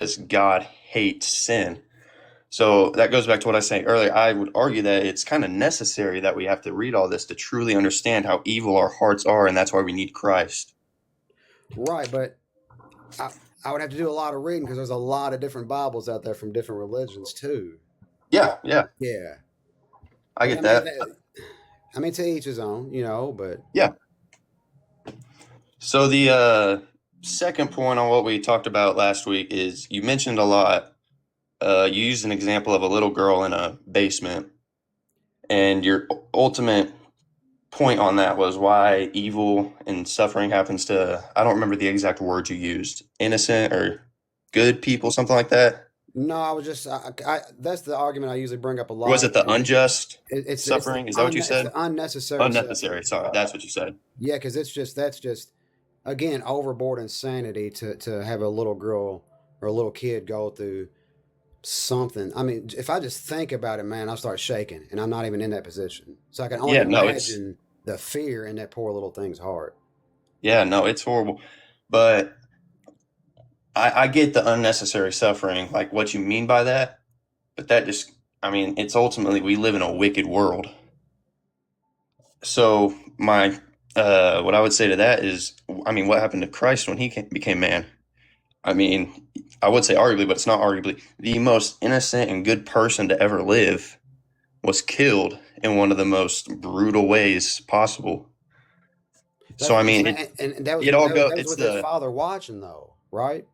because God hates sin. So that goes back to what I was saying earlier. I would argue that it's kind of necessary that we have to read all this to truly understand how evil our hearts are, and that's why we need Christ. Right, but I I would have to do a lot of reading because there's a lot of different Bibles out there from different religions too. Yeah, yeah, Yeah, I but get that. I mean, to each his own, but Yeah. So the second point on what we talked about last week is you mentioned a lot. You used an example of a little girl in a basement, and your ultimate point on that was why evil and suffering happens to, I don't remember the exact words you used, innocent or good people, something like that. no, I was just that's the argument I usually bring up a Or was lot, it the and unjust it's suffering? Is that what you it's said? the unnecessary Unnecessary. suffering. Sorry, that's what you said. Yeah, because that's just again overboard insanity to have a little girl or a little kid go through something. I mean, if I just think about it, man, I start shaking, and I'm not even in that position. So I can only Yeah, no, it's imagine the fear in that poor little thing's heart. yeah, no, it's horrible. But I get the unnecessary suffering, like what you mean by that. But that just, I mean, it's ultimately we live in a wicked world. So my, what I would say to that is, I mean, what happened to Christ when he became man? I mean, I would say arguably, but it's not arguably the most innocent and good person to ever live was killed in one of the most brutal ways possible. That's So I what I'm mean, saying, and that was it all go. that was It's with his the father watching, though, right?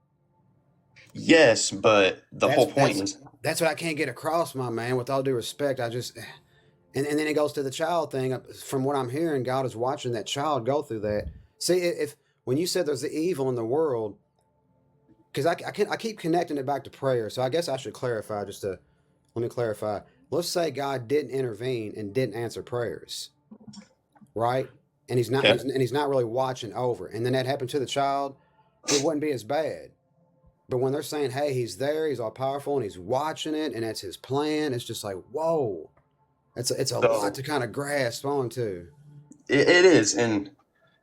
yes, but the That's whole point that's is that's what I can't get across, my man. With all due respect, I just and then it goes to the child thing. From what I'm hearing, God is watching that child go through that. See, if when you said there's the evil in the world, because I keep connecting it back to prayer. So I guess I should clarify just to let me clarify. Let's say God didn't intervene and didn't answer prayers, right? And okay. he's not really watching over. And then that happened to the child, it wouldn't be as bad. But when they're saying, "Hey, he's there, he's all powerful, and he's watching it, and that's his plan," it's just like, whoa, it's a lot So to kind of grasp onto. it is, and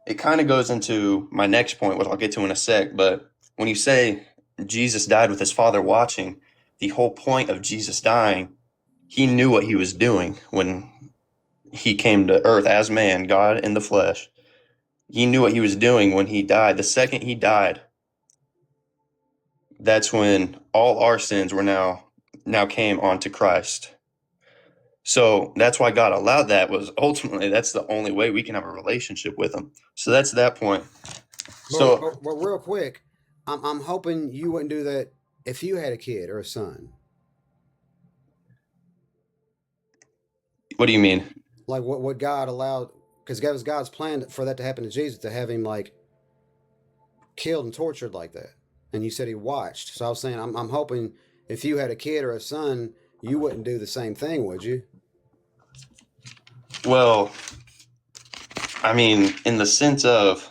it kind of goes into my next point, which I'll get to in a sec. But when you say Jesus died with his Father watching, the whole point of Jesus dying, he knew what he was doing when he came to earth as man, God in the flesh. He knew what he was doing when he died. The second he died, that's when all our sins were now came onto Christ. So that's why God allowed that was ultimately that's the only way we can have a relationship with him. So that's that point. So But real quick, I'm hoping you wouldn't do that if you had a kid or a son. what do you mean? Like what God allowed, because that was God's plan for that to happen to Jesus, to have him like killed and tortured like that. And you said he watched. So I was saying, I'm hoping if you had a kid or a son, you wouldn't do the same thing, would you? Well, I mean, in the sense of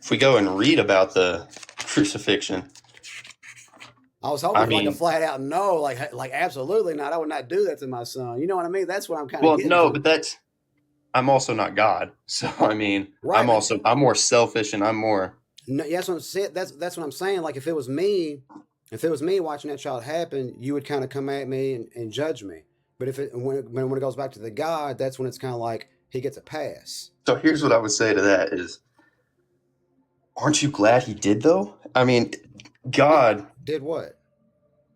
if we go and read about the crucifixion, I was hoping I for like a mean, flat out no, like absolutely not. I would not do that to my son. You know what I mean? That's what I'm kind of well, getting no, to. but that's I'm also not God. So I mean, Right, but I'm more selfish and I'm more no, yeah, that's what I'm saying. That's what I'm saying. Like if it was me watching that child happen, you would kind of come at me and judge me. But if it when it goes back to the God, that's when it's kind of like he gets a pass. so here's what I would say to that is aren't you glad he did though? I mean, Did God, did what?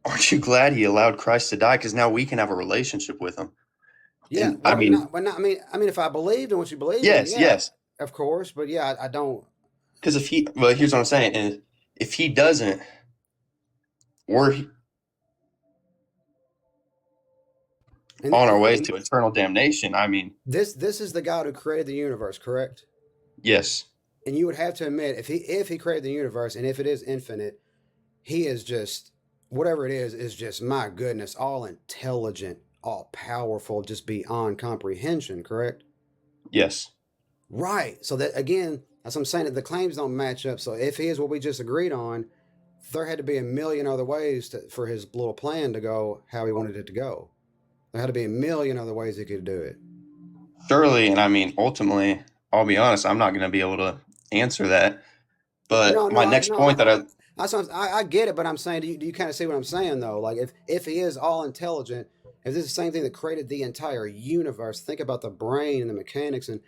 aren't you glad he allowed Christ to die? Because now we can have a relationship with him. Yeah, And I well, mean, not, but not. I mean, if I believed in what you believed in, yes, yeah, yes. of course. But yeah, I don't. Because if he, well, here's what I'm saying, and if he doesn't, we're on our ways And to eternal damnation. I mean, this is the God who created the universe, correct? yes, And you would have to admit, if he created the universe and if it is infinite, he is just whatever it is just my goodness, all intelligent, all powerful, just beyond comprehension, correct? yes. Right. So that again, that's what I'm saying, that the claims don't match up. So if he is what we just agreed on, there had to be a million other ways for his little plan to go how he wanted it to go. There had to be a million other ways he could do it. Surely, and I mean, ultimately, I'll be honest, I'm not going to be able to answer that. No, But no, my next no. point that I, I get it, but I'm saying, do you kind of see what I'm saying though? Like, if he is all intelligent, if this is the same thing that created the entire universe, think about the brain and the mechanics and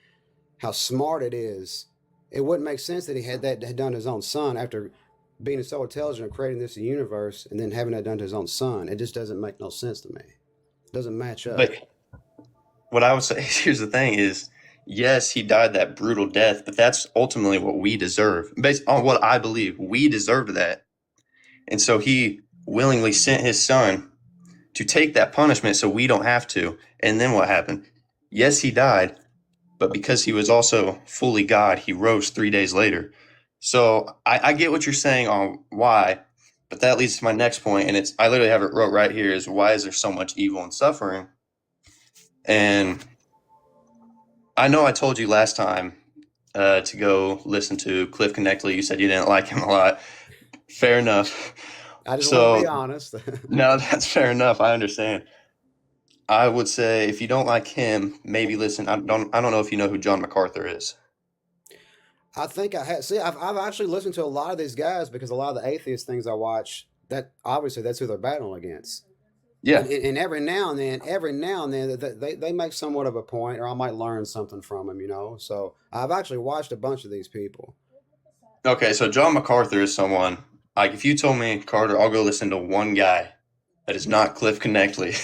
how smart it is. It wouldn't make sense that he had done to his own son after being so intelligent and creating this universe, and then having that done to his own son. It just doesn't make no sense to me. It doesn't match up. But what I would say here's the thing is, yes, he died that brutal death, but that's ultimately what we deserve. Based on what I believe, we deserved that. And so he willingly sent his son to take that punishment so we don't have to. And then what happened? Yes, he died, but because he was also fully God, he rose 3 days later. So I get what you're saying on why, but that leads to my next point, and it's I literally have it wrote right here is why is there so much evil and suffering? And I know I told you last time to go listen to Cliff Connectley. You said you didn't like him a lot. Fair enough. I just want to be So honest. no, that's fair enough. I understand. I would say if you don't like him, maybe listen. I don't know if you know who John MacArthur is. I think I had. See, I've actually listened to a lot of these guys because a lot of the atheist things I watch, that obviously that's who they're battling against. Yeah. And every now and then, they make somewhat of a point, or I might learn something from them, you know. So I've actually watched a bunch of these people. Okay, so John MacArthur is someone like if you told me, Carter, I'll go listen to one guy that is not Cliff Connectley,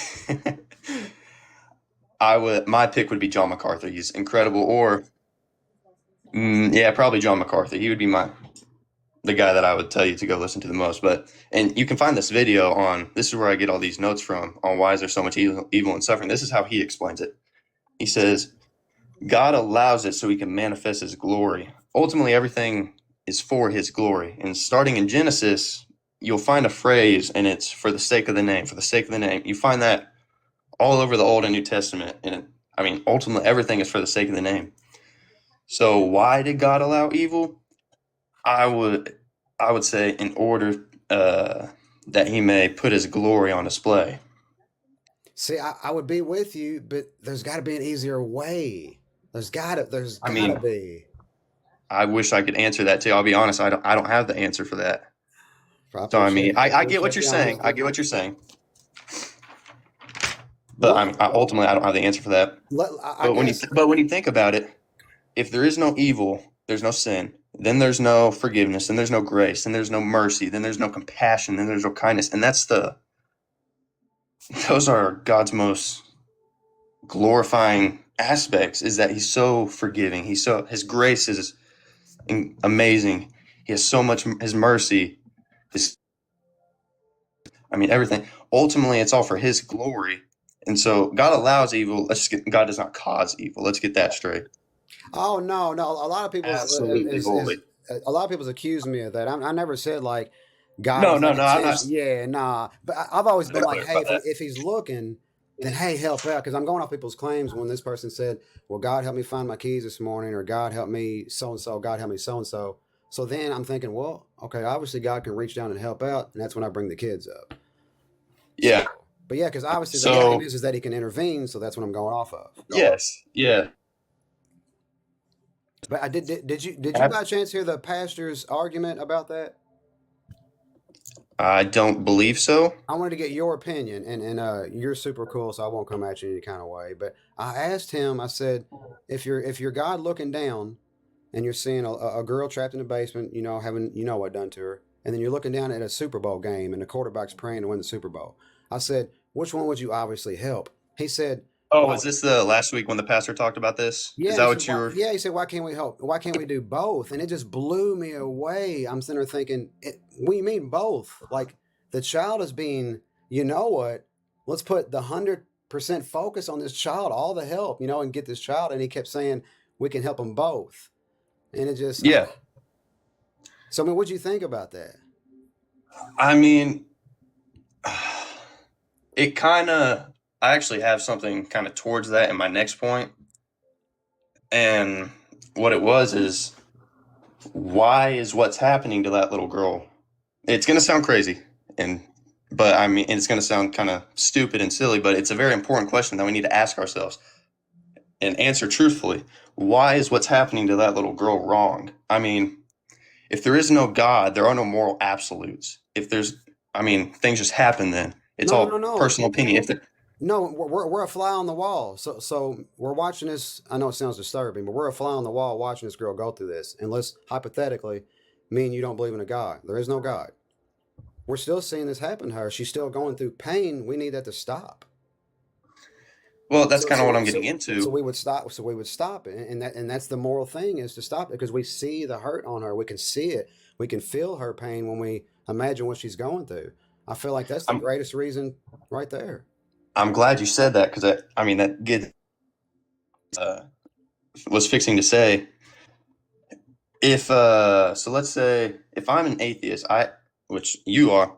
I would my pick would be John MacArthur. He's incredible. Or yeah, probably John MacArthur. He would be the guy that I would tell you to go listen to the most. But and you can find this video on this is where I get all these notes from on why is there so much evil and suffering. This is how he explains it. He says, God allows it so he can manifest his glory. Ultimately, everything is for his glory. And starting in Genesis, you'll find a phrase, and it's for the sake of the name, for the sake of the name. You find that all over the Old and New Testament. And I mean, ultimately, everything is for the sake of the name. So why did God allow evil? I would say in order that he may put his glory on display. See, I would be with you, but there's got to be an easier way. There's I gotta mean, be. I wish I could answer that too. I'll be honest, I don't have the answer for that. I So I mean, appreciate I I get what appreciate you're the saying. I honesty. get what you're saying. But I What? mean, ultimately, I don't have the answer for that. I But guess. when you think about it, if there is no evil, there's no sin. Then there's no forgiveness. Then there's no grace. Then there's no mercy. Then there's no compassion. Then there's no kindness. And those are God's most glorifying aspects. Is that He's so forgiving. His grace is amazing. He has so much His mercy. His I mean everything. Ultimately, it's all for His glory. And so God allows evil. God does not cause evil. Let's get that straight. Oh no, no. A lot of people's Absolutely is holy. a lot of people's accused me of that. I never said like God No, was no, like no. I'm not. intention. Yeah, nah. But I've always To been like, hey, clarify that. if he's looking, then hey, help out. Because I'm going off people's claims when this person said, "Well, God help me find my keys this morning," or "God help me so and so," "God help me so and so." So then I'm thinking, well, okay, obviously God can reach down and help out, and that's when I bring the kids up. So, Yeah. but yeah, because obviously the claim So is that he can intervene, so that's what I'm going off of. yes, yeah. But did you Ab- by chance hear the pastor's argument about that? I don't believe so. I wanted to get your opinion, and you're super cool, so I won't come at you any kind of way. But I asked him, I said, if you're God looking down and you're seeing a girl trapped in the basement, having what done to her, and then you're looking down at a Super Bowl game and the quarterback's praying to win the Super Bowl. I said, which one would you obviously help? He said, Oh, well, is this the last week when the pastor talked about this? Is yeah, that he said, what you why, were? yeah, he said, why can't we help? Why can't we do both? And it just blew me away. I'm sitting there thinking, what do you mean both? Like the child is being, you know what? Let's put the 100% focus on this child, all the help, and get this child. And he kept saying, we can help them both. And it just, Yeah. so I mean, what'd you think about that? I mean, it kind of. I actually have something kind of towards that in my next point, and what it was is why is what's happening to that little girl? It's gonna sound crazy, and but I mean, it's gonna sound kind of stupid and silly, but it's a very important question that we need to ask ourselves and answer truthfully. Why is what's happening to that little girl wrong? I mean, if there is no God, there are no moral absolutes. If there's, I mean, things just happen then. It's No, no, all no, personal opinion. If there, no. We're a fly on the wall. So we're watching this. I know it sounds disturbing, but we're a fly on the wall watching this girl go through this. Unless hypothetically, me and you don't believe in a God. There is no God. We're still seeing this happen to her. She's still going through pain. We need that to stop. well, that's So kind of what so I'm getting so so into. we would stop. So we would stop it, and that's the moral thing is to stop it because we see the hurt on her. We can see it. We can feel her pain when we imagine what she's going through. I feel like that's the I'm greatest reason right there. I'm glad you said that because I mean that get uh, was fixing to say if so let's say if I'm an atheist, I which you are,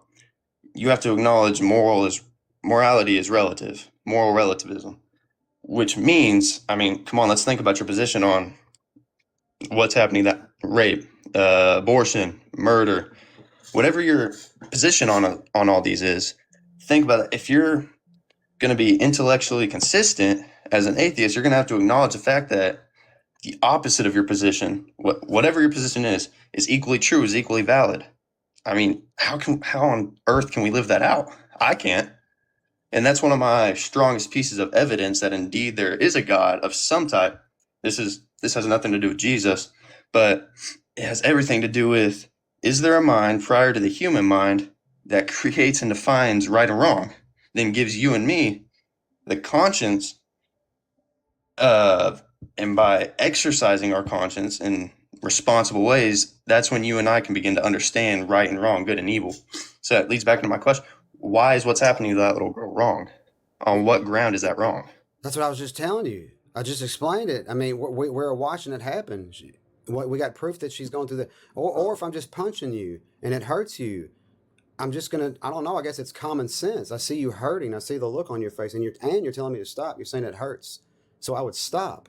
you have to acknowledge morality is relative, moral relativism, which means, I mean, come on, let's think about your position on what's happening, that rape, abortion, murder, whatever your position on all these is. Think about it. If you're going to be intellectually consistent as an atheist, you're going to have to acknowledge the fact that the opposite of your position, whatever your position is equally true, is equally valid. I mean, how on earth can we live that out? I can't. And that's one of my strongest pieces of evidence that indeed there is a God of some type. This has nothing to do with Jesus, but it has everything to do with, is there a mind prior to the human mind that creates and defines right and wrong, then gives you and me the conscience of, and by exercising our conscience in responsible ways, that's when you and I can begin to understand right and wrong, good and evil. So that leads back to my question: why is what's happening to that little girl wrong? On what ground is that wrong? That's what I was just telling you. I just explained it. I mean, we're watching it happen. We got proof that she's going through the. Or if I'm just punching you and it hurts you, I'm just gonna. I don't know. I guess it's common sense. I see you hurting. I see the look on your face, and you're telling me to stop. You're saying it hurts, so I would stop.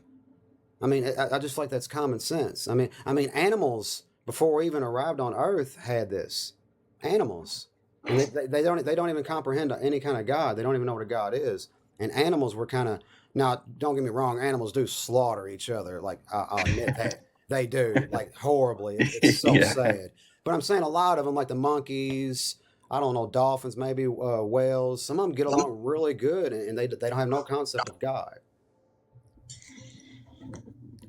I mean, I just feel like that's common sense. I mean, animals before we even arrived on Earth had this. Animals, and they don't even comprehend any kind of God. They don't even know what a God is. And animals were kind of now. Don't get me wrong. Animals do slaughter each other. Like I'll admit that they do, like horribly. It's so Yeah, sad. But I'm saying a lot of them, like the monkeys. I don't know, dolphins, maybe whales. Some of them get along really good, and they don't have no concept of God.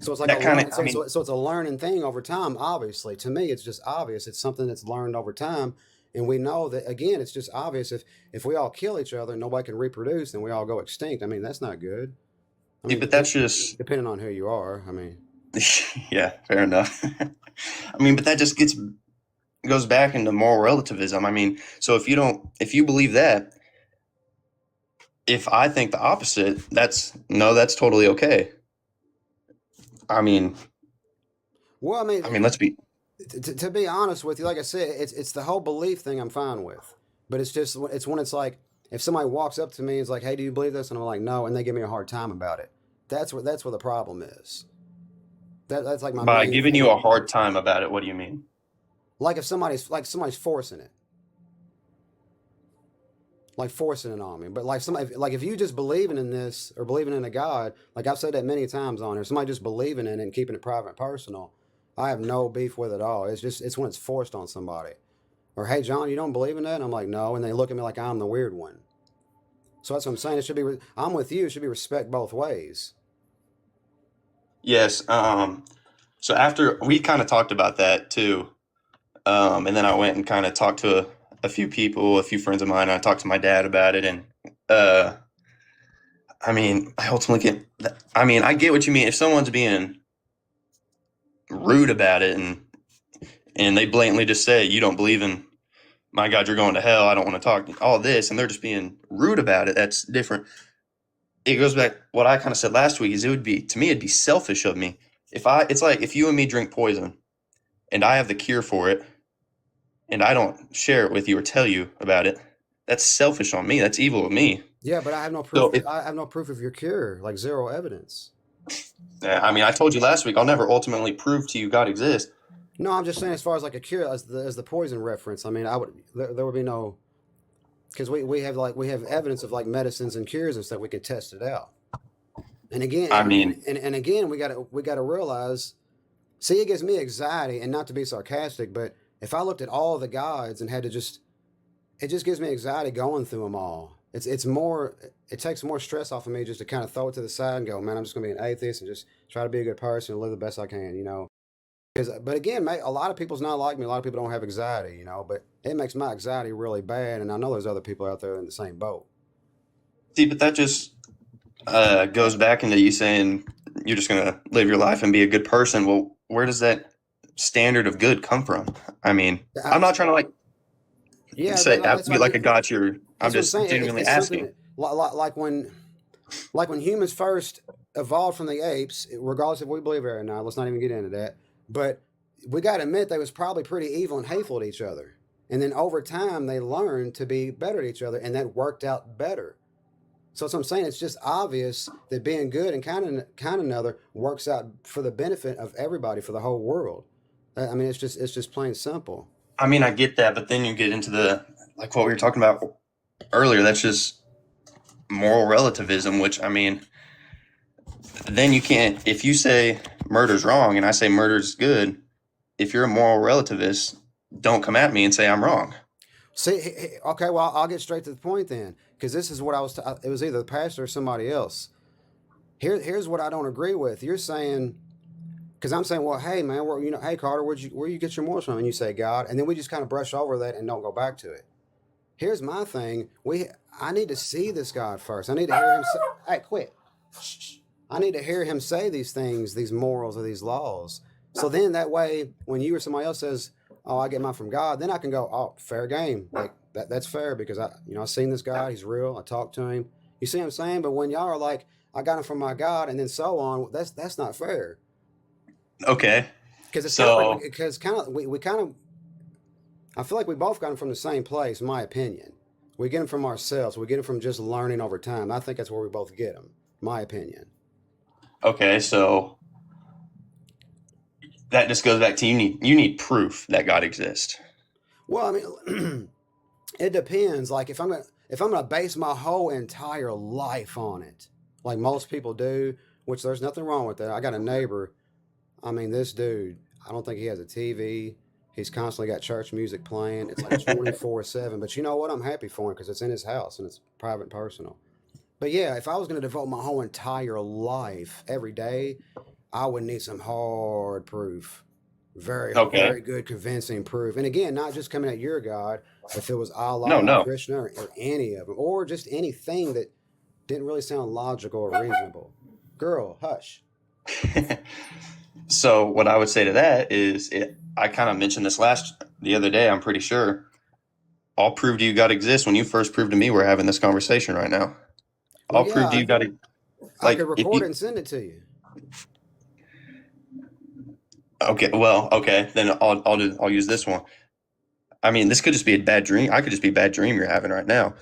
So it's like a that kind of, learn. I So mean, so it's a learning thing over time. Obviously, to me, it's just obvious. It's something that's learned over time, and we know that again. It's just obvious. If we all kill each other, and nobody can reproduce, then we all go extinct. I mean, that's not good. I yeah, mean, but that's just, depending on who you are. I mean, yeah, fair enough. I mean, but that just goes back into moral relativism. I mean, so if you believe that, if I think the opposite, that's no, that's totally okay. I mean, well, I mean, let's be. to be honest with you, like I said, it's the whole belief thing I'm fine with, but it's when it's like if somebody walks up to me and is like, "Hey, do you believe this?" and I'm like, "No," and they give me a hard time about it. That's where the problem is. That's like my By main giving you a thing. hard time about it, what do you mean? Like if somebody's forcing it, like forcing it on me. But like somebody, like if you just believing in this or believing in a God, like I've said that many times on here, somebody just believing in it and keeping it private and personal, I have no beef with it at all. It's when it's forced on somebody. Or hey, John, you don't believe in that? And I'm like, no, and they look at me like I'm the weird one. So that's what I'm saying. It should be. I'm with you. It should be respect both ways. Yes. So after we kind of talked about that too, and then I went and kind of talked to a few people, a few friends of mine. And I talked to my dad about it, and uh, I mean, I ultimately get. I mean, I get what you mean. If someone's being rude about it, and they blatantly just say, "You don't believe in my God, you're going to hell. I don't want to talk." All this, and they're just being rude about it. That's different. It goes back what I kind of said last week. Is it would be to me, it'd be selfish of me if it's like if you and me drink poison, and I have the cure for it, and I don't share it with you or tell you about it. That's selfish on me. That's evil of me. Yeah, but I have no So proof. if I have no proof of your cure. Like zero evidence. I mean, I told you last week, I'll never ultimately prove to you God exists. No, I'm just saying as far as like a cure as the poison reference. I mean, I would there would be no because we have evidence of like medicines and cures and stuff. We can test it out. And again, I mean, and again, we got to realize See, it gives me anxiety, and not to be sarcastic, but if I looked at all the gods and had to just, it just gives me anxiety going through them all. It's more, it takes more stress off of me just to kind of throw it to the side and go, man, I'm just gonna be an atheist and just try to be a good person and live the best I can, you know. Because, but again, mate, a lot of people's not like me. A lot of people don't have anxiety, you know. But it makes my anxiety really bad, and I know there's other people out there in the same boat. See, but that just goes back into you saying you're just going to live your life and be a good person. Well, where does that standard of good come from? I mean, I, I'm not trying to like yeah, say that's be like like a gotcha. I'm that's what I'm just saying. genuinely It's something asking. like when humans first evolved from the apes, regardless if we believe it or not. Let's not even get into that. But we got to admit they was probably pretty evil and hateful to each other. And then over time, they learned to be better to each other, and that worked out better. So that's what I'm saying. It's just obvious that being good and kind of another works out for the benefit of everybody, for the whole world. I mean, it's just plain simple. I mean, I get that, but then you get into the like what we were talking about earlier. That's just moral relativism, which I mean, then you can't. If you say murder's wrong and I say murder's good, if you're a moral relativist, don't come at me and say I'm wrong. See, okay, well, I'll get straight to the point then, because this is what I was. It was either the pastor or somebody else. Here's what I don't agree with. You're saying, because I'm saying, well, hey man, hey Carter, where you get your morals from? And you say God, and then we just kind of brush over that and don't go back to it. Here's my thing. I need to see this God first. I need to hear him say, hey, quit. I need to hear him say these things, these morals or these laws. So then that way, when you or somebody else says, oh, I get mine from God, then I can go, oh, fair game. Like that's fair because I've seen this God. He's real. I talked to him. You see what I'm saying? But when y'all are like, I got him from my God and then so on, that's not fair. Okay, Because it's kind of like, so because kind of, we kind of, I feel like we both got them from the same place, in my opinion. We get them from ourselves. We get them from just learning over time. I think that's where we both get them, my opinion. so that just goes back to you need proof that God exists. Well, I mean, it depends. Like if I'm gonna base my whole entire life on it, like most people do, which there's nothing wrong with that. I got a neighbor. I mean, this dude. I don't think he has a TV. He's constantly got church music playing. It's like 24/7. But you know what? I'm happy for him because it's in his house and it's private and personal. But yeah, if I was going to devote my whole entire life every day, I would need some hard proof. Very, Okay, very good, convincing proof. And again, not just coming at your God, if it was no, Allah or no. Krishna or any of them, or just anything that didn't really sound logical or reasonable. Girl, hush. So what I would say to that is, I kind of mentioned this the other day. I'm pretty sure I'll prove to you God exists when you first prove to me we're having this conversation right now. Well, I'll yeah, prove to you God. I could Like if record it you and send it to you. okay, well, okay, then I'll use this one. I mean, this could just be a bad dream. I could just be a bad dream you're having right now.